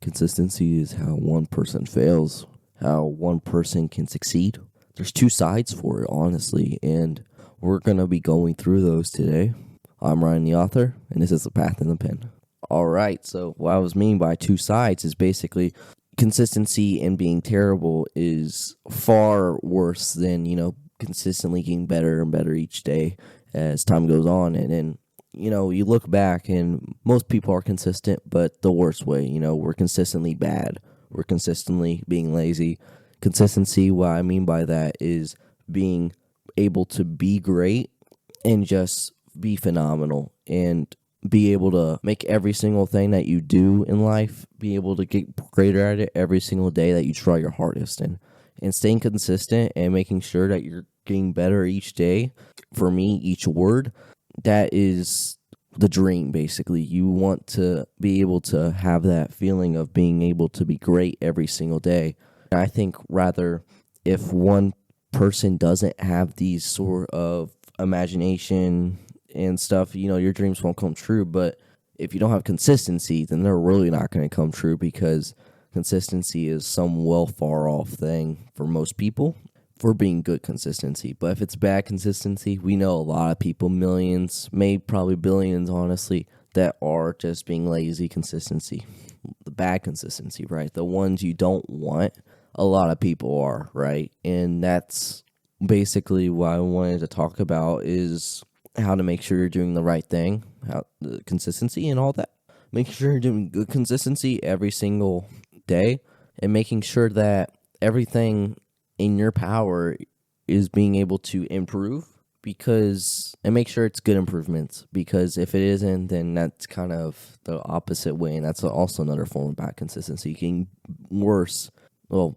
Consistency is how one person fails, how one person can succeed. There's two sides for it, honestly, and we're going to be going through those today. I'm Ryan, the author, and this is The Path and the Pen. All right, so what I was meaning by two sides is basically consistency and being terrible is far worse than, consistently getting better and better each day as time goes on. And then, you look back and most people are consistent, but the worst way, we're consistently bad. We're consistently being lazy. Consistency, what I mean by that is being able to be great and just be phenomenal and be able to make every single thing that you do in life, be able to get greater at it every single day that you try your hardest in. And staying consistent and making sure that you're getting better each day, for me, each word, that is the dream, basically. You want to be able to have that feeling of being able to be great every single day. And I think rather if one person doesn't have these sort of imagination and stuff, your dreams won't come true. But if you don't have consistency, then they're really not going to come true, because consistency is some well far off thing for most people for being good consistency. But if it's bad consistency, we know a lot of people, millions, maybe probably billions, honestly, that are just being lazy consistency. The bad consistency, right? The ones you don't want, a lot of people are, right? And that's basically what I wanted to talk about, is how to make sure you're doing the right thing, how the consistency and all that. Making sure you're doing good consistency every single day, and making sure that everything in your power is being able to improve, and make sure it's good improvements, because if it isn't, then that's kind of the opposite way, and that's also another form of bad consistency, getting worse,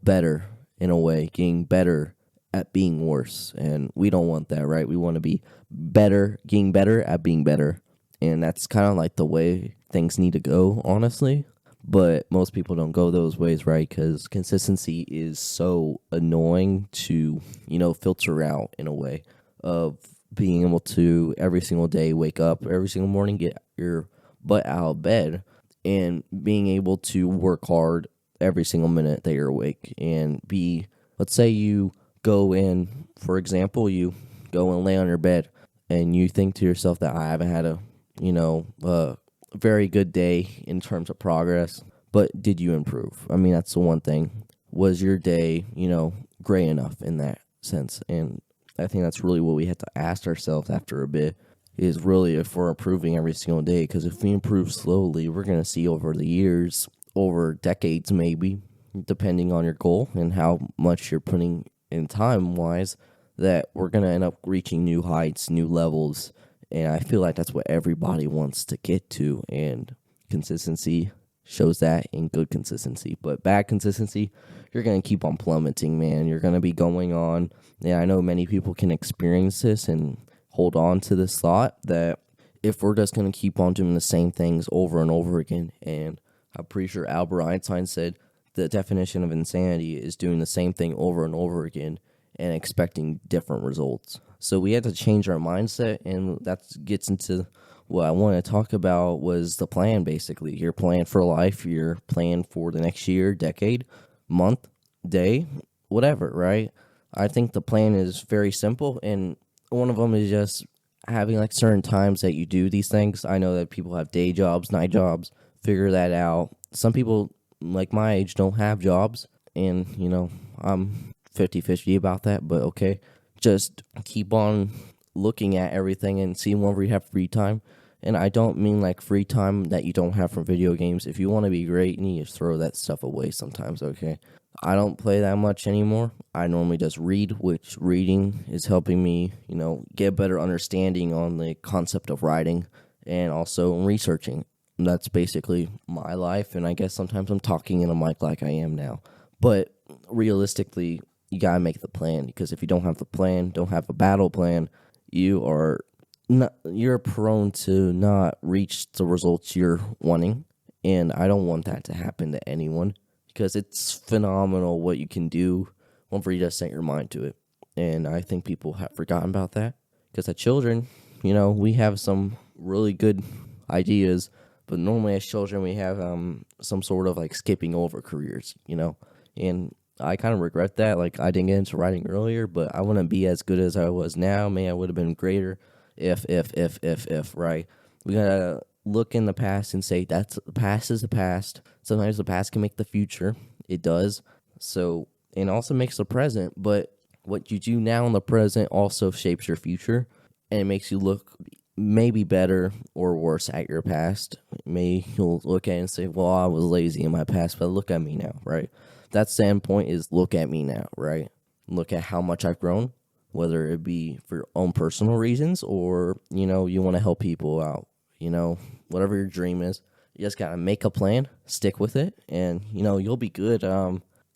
better in a way, getting better at being worse. And we don't want that, right? We want to be better, getting better at being better. And that's kind of like the way things need to go, honestly. But most people don't go those ways, right? Because consistency is so annoying to, filter out, in a way of being able to every single day wake up, every single morning, get your butt out of bed, and being able to work hard every single minute that you're awake. And let's say you go in, for example, you go and lay on your bed and you think to yourself that I haven't had a very good day in terms of progress, but did you improve? I mean, that's the one thing. Was your day, gray enough in that sense? And I think that's really what we have to ask ourselves after a bit, is really if we're improving every single day. Because if we improve slowly, we're going to see over the years, over decades maybe, depending on your goal and how much you're putting in time-wise, that we're going to end up reaching new heights, new levels. And I feel like that's what everybody wants to get to. And consistency shows that in good consistency. But bad consistency, you're going to keep on plummeting, man. You're going to be going on. And I know many people can experience this and hold on to this thought that if we're just going to keep on doing the same things over and over again, and I'm pretty sure Albert Einstein said the definition of insanity is doing the same thing over and over again and expecting different results. So we had to change our mindset, and that gets into what I want to talk about, was the plan, basically. Your plan for life, your plan for the next year, decade, month, day, whatever, right? I think the plan is very simple, and one of them is just having like certain times that you do these things. I know that people have day jobs, night jobs, figure that out. Some people like my age don't have jobs, and I'm 50-50 about that, but okay. Just keep on looking at everything and seeing whenever you have free time. And I don't mean like free time that you don't have from video games. If you want to be great, you need to throw that stuff away sometimes, okay? I don't play that much anymore. I normally just read, which reading is helping me, get a better understanding on the concept of writing, and also researching. That's basically my life, and I guess sometimes I'm talking in a mic like I am now. But realistically, you gotta make the plan, because if you don't have the plan, don't have a battle plan, you're prone to not reach the results you're wanting. And I don't want that to happen to anyone, because it's phenomenal what you can do whenever you just set your mind to it. And I think people have forgotten about that, because as children, we have some really good ideas, But normally as children, we have some sort of like skipping over careers, and I kind of regret that. Like, I didn't get into writing earlier, but I want to be as good as I was now. Man, I would have been greater if, right? We gotta look in the past and say that's the past is the past. Sometimes the past can make the future. It does. So, and also makes the present, but what you do now in the present also shapes your future, and it makes you look maybe better or worse at your past. Maybe you'll look at it and say, well, I was lazy in my past, but look at me now, right? That standpoint is look at me now, right? Look at how much I've grown, whether it be for your own personal reasons or, you want to help people out, whatever your dream is. You just got to make a plan, stick with it, and, you'll be good.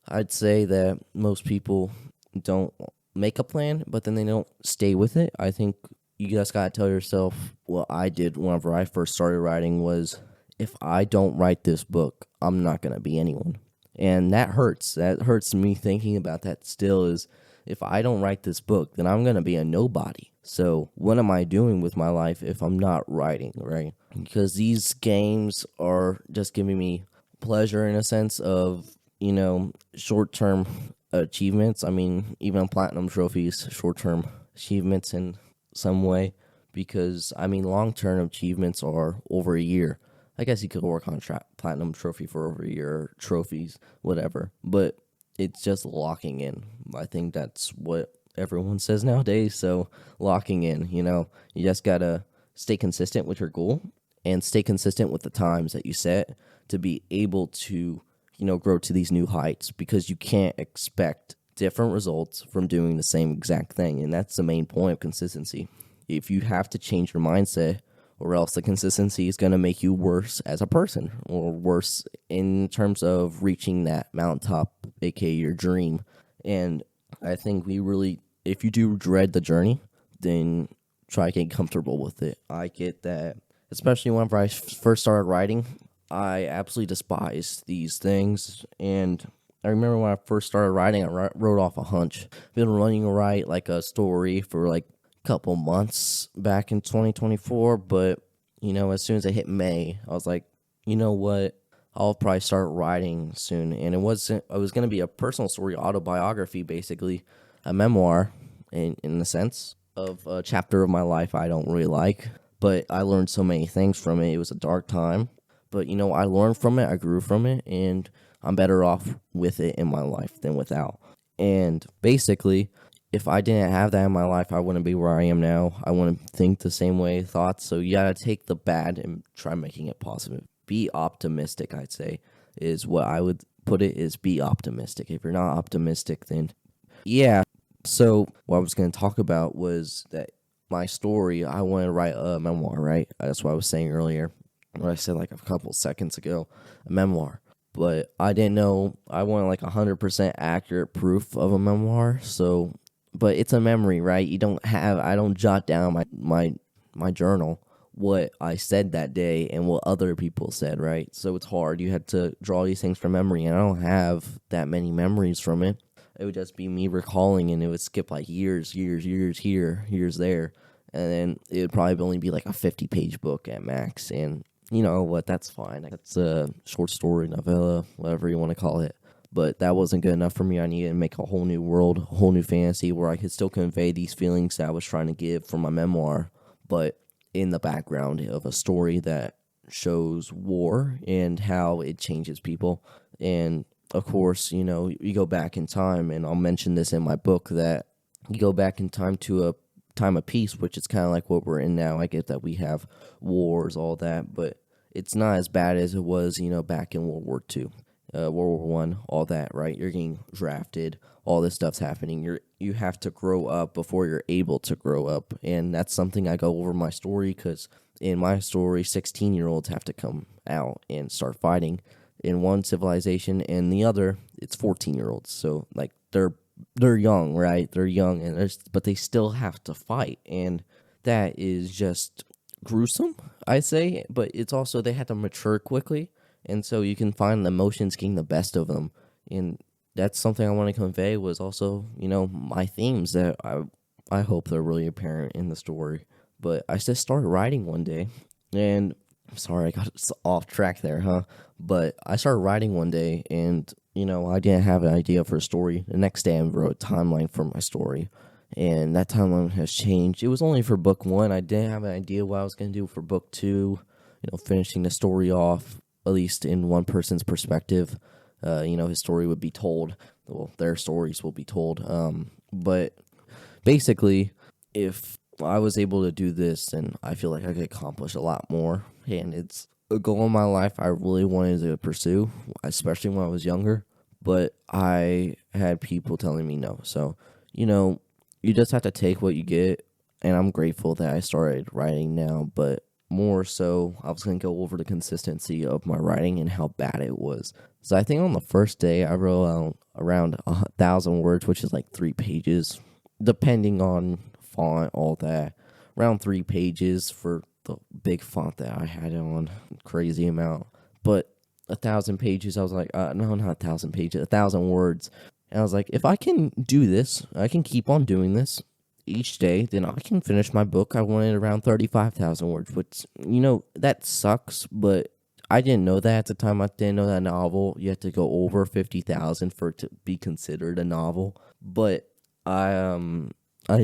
I'd say that most people don't make a plan, but then they don't stay with it. I think you just got to tell yourself, what I did whenever I first started writing was, if I don't write this book, I'm not going to be anyone. And that hurts. That hurts me thinking about that still, is if I don't write this book, then I'm going to be a nobody. So what am I doing with my life if I'm not writing, right? Because these games are just giving me pleasure in a sense of, short-term achievements. I mean, even platinum trophies, short-term achievements in some way, because, long-term achievements are over a year. I guess you could work on platinum trophy for over a year, trophies, whatever, but it's just locking in. I think that's what everyone says nowadays. So locking in, you just gotta stay consistent with your goal and stay consistent with the times that you set to be able to, grow to these new heights, because you can't expect different results from doing the same exact thing. And that's the main point of consistency. If you have to change your mindset, or else the consistency is going to make you worse as a person, or worse in terms of reaching that mountaintop, aka your dream. And I think if you do dread the journey, then try getting comfortable with it. I get that, especially whenever I first started writing, I absolutely despised these things. And I remember when I first started writing, I wrote off a hunch. Been running to write like a story for like couple months back in 2024, but as soon as I hit May, I was like, you know what, I'll probably start writing soon. And it was going to be a personal story, autobiography, basically a memoir in the sense of a chapter of my life I don't really like, but I learned so many things from it. It was a dark time, but I learned from it, I grew from it, and I'm better off with it in my life than without. And basically, if I didn't have that in my life, I wouldn't be where I am now. I wouldn't think the same way thoughts. So you gotta take the bad and try making it positive. Be optimistic, I'd say, is what I would put it, is be optimistic. If you're not optimistic, then yeah. So what I was going to talk about was that my story, I want to write a memoir, right? That's what I was saying earlier, what I said like a couple seconds ago, a memoir. But I didn't know, I wanted like 100% accurate proof of a memoir. So, but it's a memory, right? I don't jot down my journal what I said that day and what other people said, right? So it's hard. You had to draw these things from memory, and I don't have that many memories from it. It would just be me recalling, and it would skip like years here, years there, and then it would probably only be like a 50-page book at max. And you know what? That's fine. That's a short story, novella, whatever you want to call it. But that wasn't good enough for me. I needed to make a whole new world, a whole new fantasy where I could still convey these feelings that I was trying to give from my memoir, but in the background of a story that shows war and how it changes people. And of course, you go back in time, and I'll mention this in my book, that you go back in time to a time of peace, which is kind of like what we're in now. I get that we have wars, all that, but it's not as bad as it was, back in World War II. World War One, all that, right? You're getting drafted, all this stuff's happening. You have to grow up before you're able to grow up, and that's something I go over in my story, because in my story, 16-year-olds have to come out and start fighting in one civilization, and the other, it's 14-year-olds. So like they're young, right? They're young, but they still have to fight, and that is just gruesome, I say. But it's also they had to mature quickly. And so you can find the emotions getting the best of them. And that's something I want to convey, was also, my themes that I hope they're really apparent in the story. But I just started writing one day, and I'm sorry, I got off track there, huh? But I started writing one day, and I didn't have an idea for a story. The next day, I wrote a timeline for my story, and that timeline has changed. It was only for book one. I didn't have an idea what I was going to do for book two. Finishing the story off, at least in one person's perspective. His story would be told. Well, their stories will be told. But basically, if I was able to do this, then I feel like I could accomplish a lot more. And it's a goal in my life I really wanted to pursue, especially when I was younger. But I had people telling me no. So, you just have to take what you get. And I'm grateful that I started writing now. But more so, I was going to go over the consistency of my writing and how bad it was. So I think on the first day, I wrote around 1,000 words, which is like 3 pages, depending on font, all that. Around 3 pages for the big font that I had on, crazy amount. But 1,000 pages, I was like, no, not 1,000 pages, 1,000 words. And I was like, if I can do this, I can keep on doing this each day, then I can finish my book. I wanted around 35,000 words, which, that sucks, but I didn't know that at the time. I didn't know that novel, you have to go over 50,000 for it to be considered a novel. But I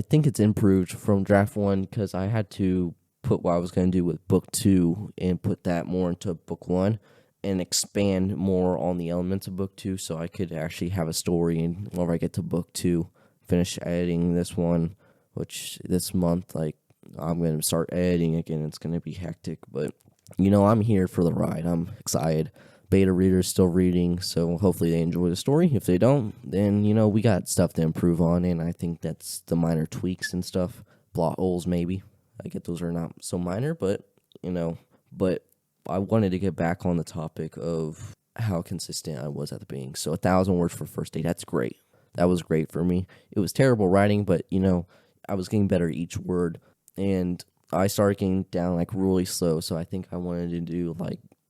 think it's improved from draft one because I had to put what I was going to do with book two and put that more into book one and expand more on the elements of book two so I could actually have a story. And whenever I get to book two, finish editing this one, which this month, I'm going to start editing again. It's going to be hectic, but I'm here for the ride. I'm excited. Beta readers still reading, so hopefully they enjoy the story. If they don't, then, we got stuff to improve on, and I think that's the minor tweaks and stuff. Plot holes, maybe. I get those are not so minor, but I wanted to get back on the topic of how consistent I was at the beginning. So 1,000 words for first day, that's great. That was great for me. It was terrible writing, but, I was getting better each word, and I started getting down really slow, so I think I wanted to do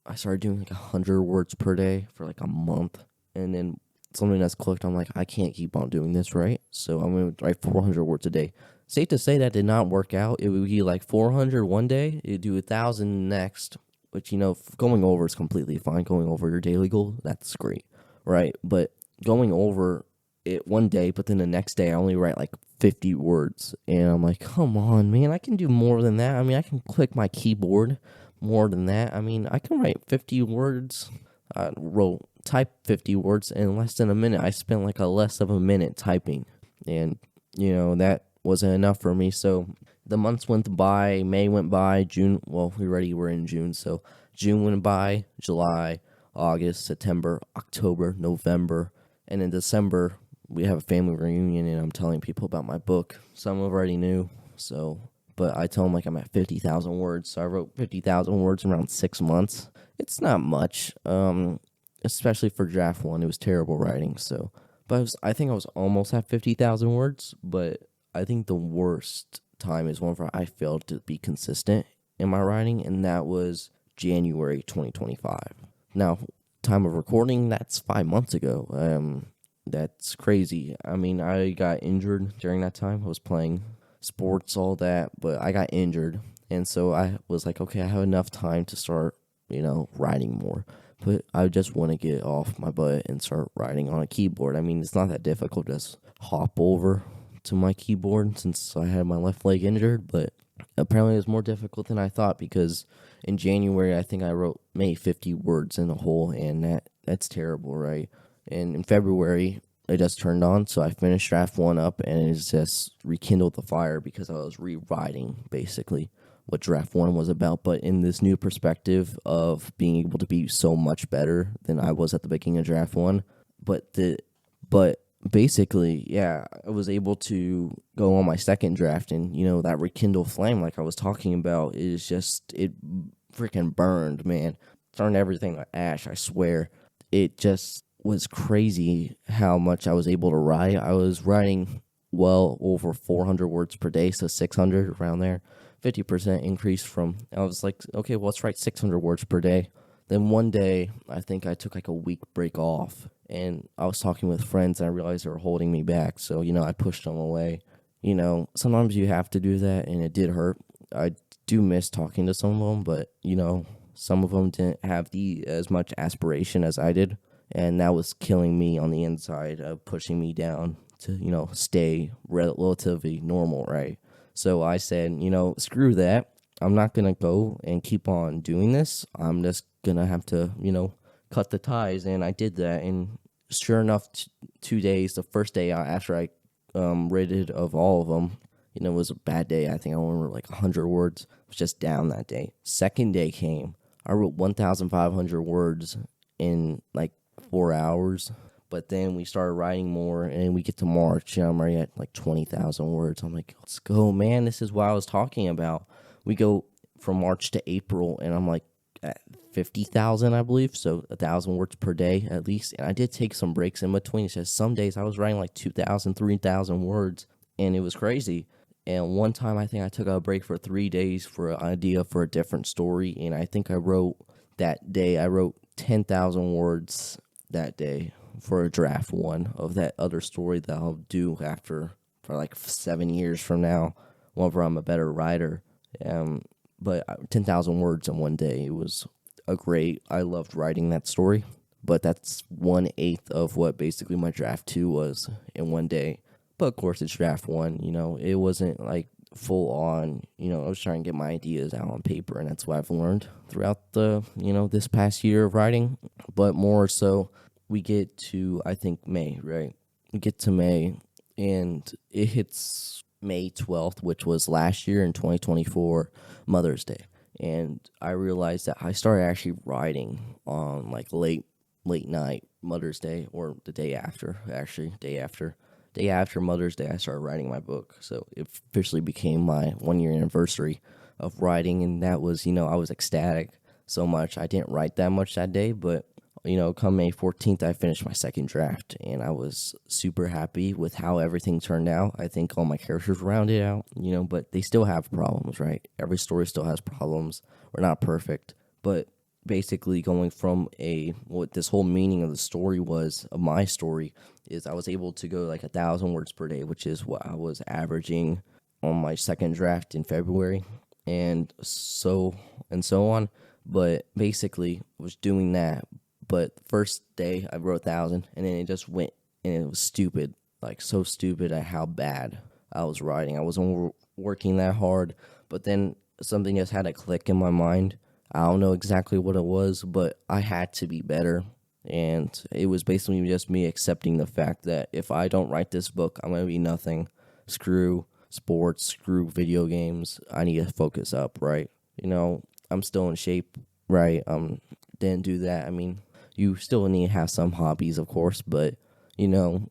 I started doing 100 words per day for a month, and then something that's clicked. I'm like, I can't keep on doing this, right? So I'm going to write 400 words a day. Safe to say that did not work out. It would be 400 one day, you'd do 1,000 next, which, going over is completely fine. Going over your daily goal, that's great, right? But going over it one day, but then the next day I only write 50 words, and I'm like, come on, man, I can do more than that. I mean, I can click my keyboard more than that. I mean, I can write 50 words, type 50 words in less than a minute. I spent less of a minute typing, and that wasn't enough for me. So the months went by, May went by, June, well, we already were in June, so June went by, July, August, September, October, November, and in December we have a family reunion, and I'm telling people about my book. Some already knew, but I tell them I'm at 50,000 words. So I wrote 50,000 words in around 6 months. It's not much, especially for draft one. It was terrible writing. So, but I think I was almost at 50,000 words. But I think the worst time is whenever I failed to be consistent in my writing, and that was January 2025. Now, time of recording, that's 5 months ago. That's crazy. I mean, I got injured during that time. I was playing sports, all that, but I got injured, and so I was like, okay, I have enough time to start, writing more. But I just want to get off my butt and start writing on a keyboard. I mean, it's not that difficult. Just hop over to my keyboard since I had my left leg injured, but apparently it's more difficult than I thought because in January, I think I wrote maybe 50 words in a whole, and that's terrible, right? And in February, it just turned on, so I finished draft one up, and it's just rekindled the fire because I was rewriting, basically, what draft one was about, but in this new perspective of being able to be so much better than I was at the beginning of draft one. But basically, yeah, I was able to go on my second draft, and, that rekindle flame, like I was talking about, is just, it freaking burned, man. Turned everything like ash, I swear. It just was crazy how much I was able to write. I was writing well over 400 words per day, so 600 around there. 50% increase from, I was like, okay, well, let's write 600 words per day. Then one day, I think I took a week break off, and I was talking with friends, and I realized they were holding me back, so, I pushed them away. Sometimes you have to do that, and it did hurt. I do miss talking to some of them, but, Some of them didn't have as much aspiration as I did, and that was killing me on the inside, pushing me down to, stay relatively normal, right? So I said, screw that. I'm not going to go and keep on doing this. I'm just going to have to, cut the ties. And I did that. And sure enough, 2 days, the first day after I rated of all of them, it was a bad day. I think I remember like 100 words. I was just down that day. Second day came. I wrote 1,500 words in like 4 hours. But then we started writing more, and we get to March, and I'm already at like 20,000 words. I'm like, let's go, man. This is what I was talking about. We go from March to April, and I'm like at 50,000, I believe. So 1,000 words per day at least. And I did take some breaks in between. It says some days I was writing like 2,000, 3,000 words, and it was crazy. And one time I think I took a break for 3 days for an idea for a different story. And I think I wrote 10,000 words that day for a draft one of that other story that I'll do for like 7 years from now, whenever I'm a better writer. But 10,000 words in one day, it was I loved writing that story. But that's 1/8 of what basically my draft 2 was in one day. But of course, it's draft 1, it wasn't like full on, I was trying to get my ideas out on paper, and that's what I've learned throughout this past year of writing. But more so, we get to, I think, May, right? We get to May, and it hits May 12th, which was last year in 2024, Mother's Day. And I realized that I started actually writing on like late night Mother's Day, or the day after, actually, day after Mother's Day, I started writing my book. So it officially became my 1-year anniversary of writing, and that was, I was ecstatic so much. I didn't write that much that day, but come May 14th, I finished my second draft, and I was super happy with how everything turned out. I think all my characters rounded out, but they still have problems, right? Every story still has problems. We're not perfect, but basically going from what this whole meaning of the story was, of my story, is I was able to go like 1,000 words per day, which is what I was averaging on my second draft in February, and so on. But basically, I was doing that. But first day I wrote 1,000, and then it just went, and it was stupid, like so stupid at how bad I was writing. I wasn't working that hard, but then something just had a click in my mind. I don't know exactly what it was, but I had to be better. And it was basically just me accepting the fact that if I don't write this book, I'm going to be nothing. Screw sports, screw video games. I need to focus up, right? I'm still in shape, right? Didn't do that. I mean, you still need to have some hobbies, of course, but,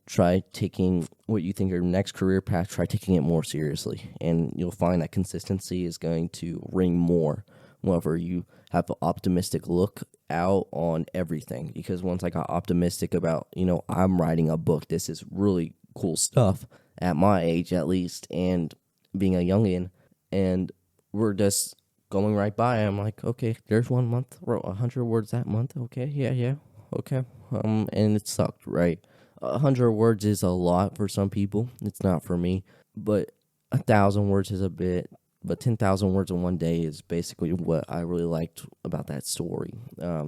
try taking what you think your next career path, try taking it more seriously. And you'll find that consistency is going to ring more whenever you have an optimistic look out on everything. Because once I got optimistic about, I'm writing a book, this is really cool stuff at my age at least, and being a youngin', and we're just going right by. I'm like, okay, there's 1 month, wrote 100 words that month. Okay, yeah, okay. And it sucked, right? 100 words is a lot for some people. It's not for me, but 1,000 words is a bit. But 10,000 words in one day is basically what I really liked about that story,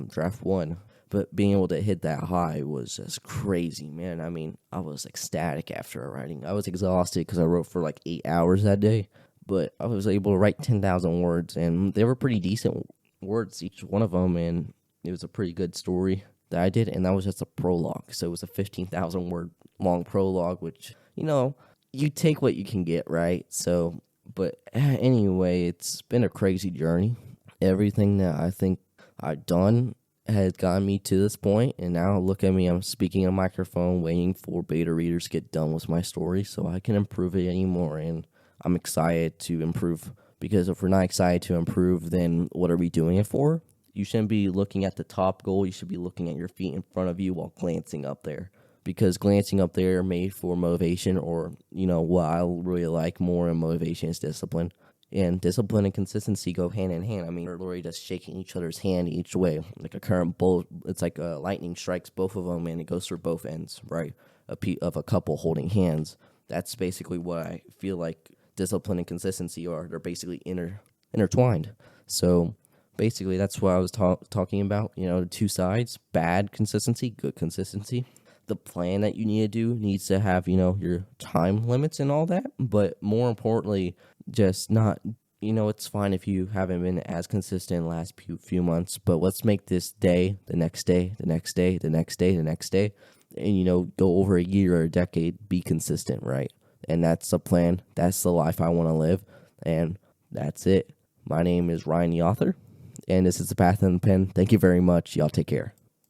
draft 1. But being able to hit that high was just crazy, man. I mean, I was ecstatic after writing. I was exhausted because I wrote for like 8 hours that day. But I was able to write 10,000 words, and they were pretty decent words, each one of them, and it was a pretty good story that I did, and that was just a prologue. So it was a 15,000 word long prologue, which, you take what you can get, right? So, but anyway, it's been a crazy journey. Everything that I think I've done has gotten me to this point, and now look at me, I'm speaking in a microphone, waiting for beta readers to get done with my story so I can improve it anymore, and I'm excited to improve, because if we're not excited to improve, then what are we doing it for? You shouldn't be looking at the top goal. You should be looking at your feet in front of you while glancing up there, because glancing up there made for motivation, or, what I really like more in motivation is discipline. And discipline and consistency go hand in hand. I mean, we're literally just shaking each other's hand each way, like a current bolt. It's like a lightning strikes both of them, and it goes through both ends, right? Of a couple holding hands. That's basically what I feel like discipline and consistency are. They're basically intertwined. So basically that's what I was talking about. The two sides: bad consistency, good consistency. The plan that you need to do needs to have your time limits and all that, but more importantly, just not. It's fine if you haven't been as consistent in the last few months, but let's make this day, the next day, the next day, the next day, the next day, and go over a year or a decade, be consistent, right? And that's the plan. That's the life I want to live, and that's it. My name is Ryan the Author, and this is The Path and the Pen. Thank you very much. Y'all take care.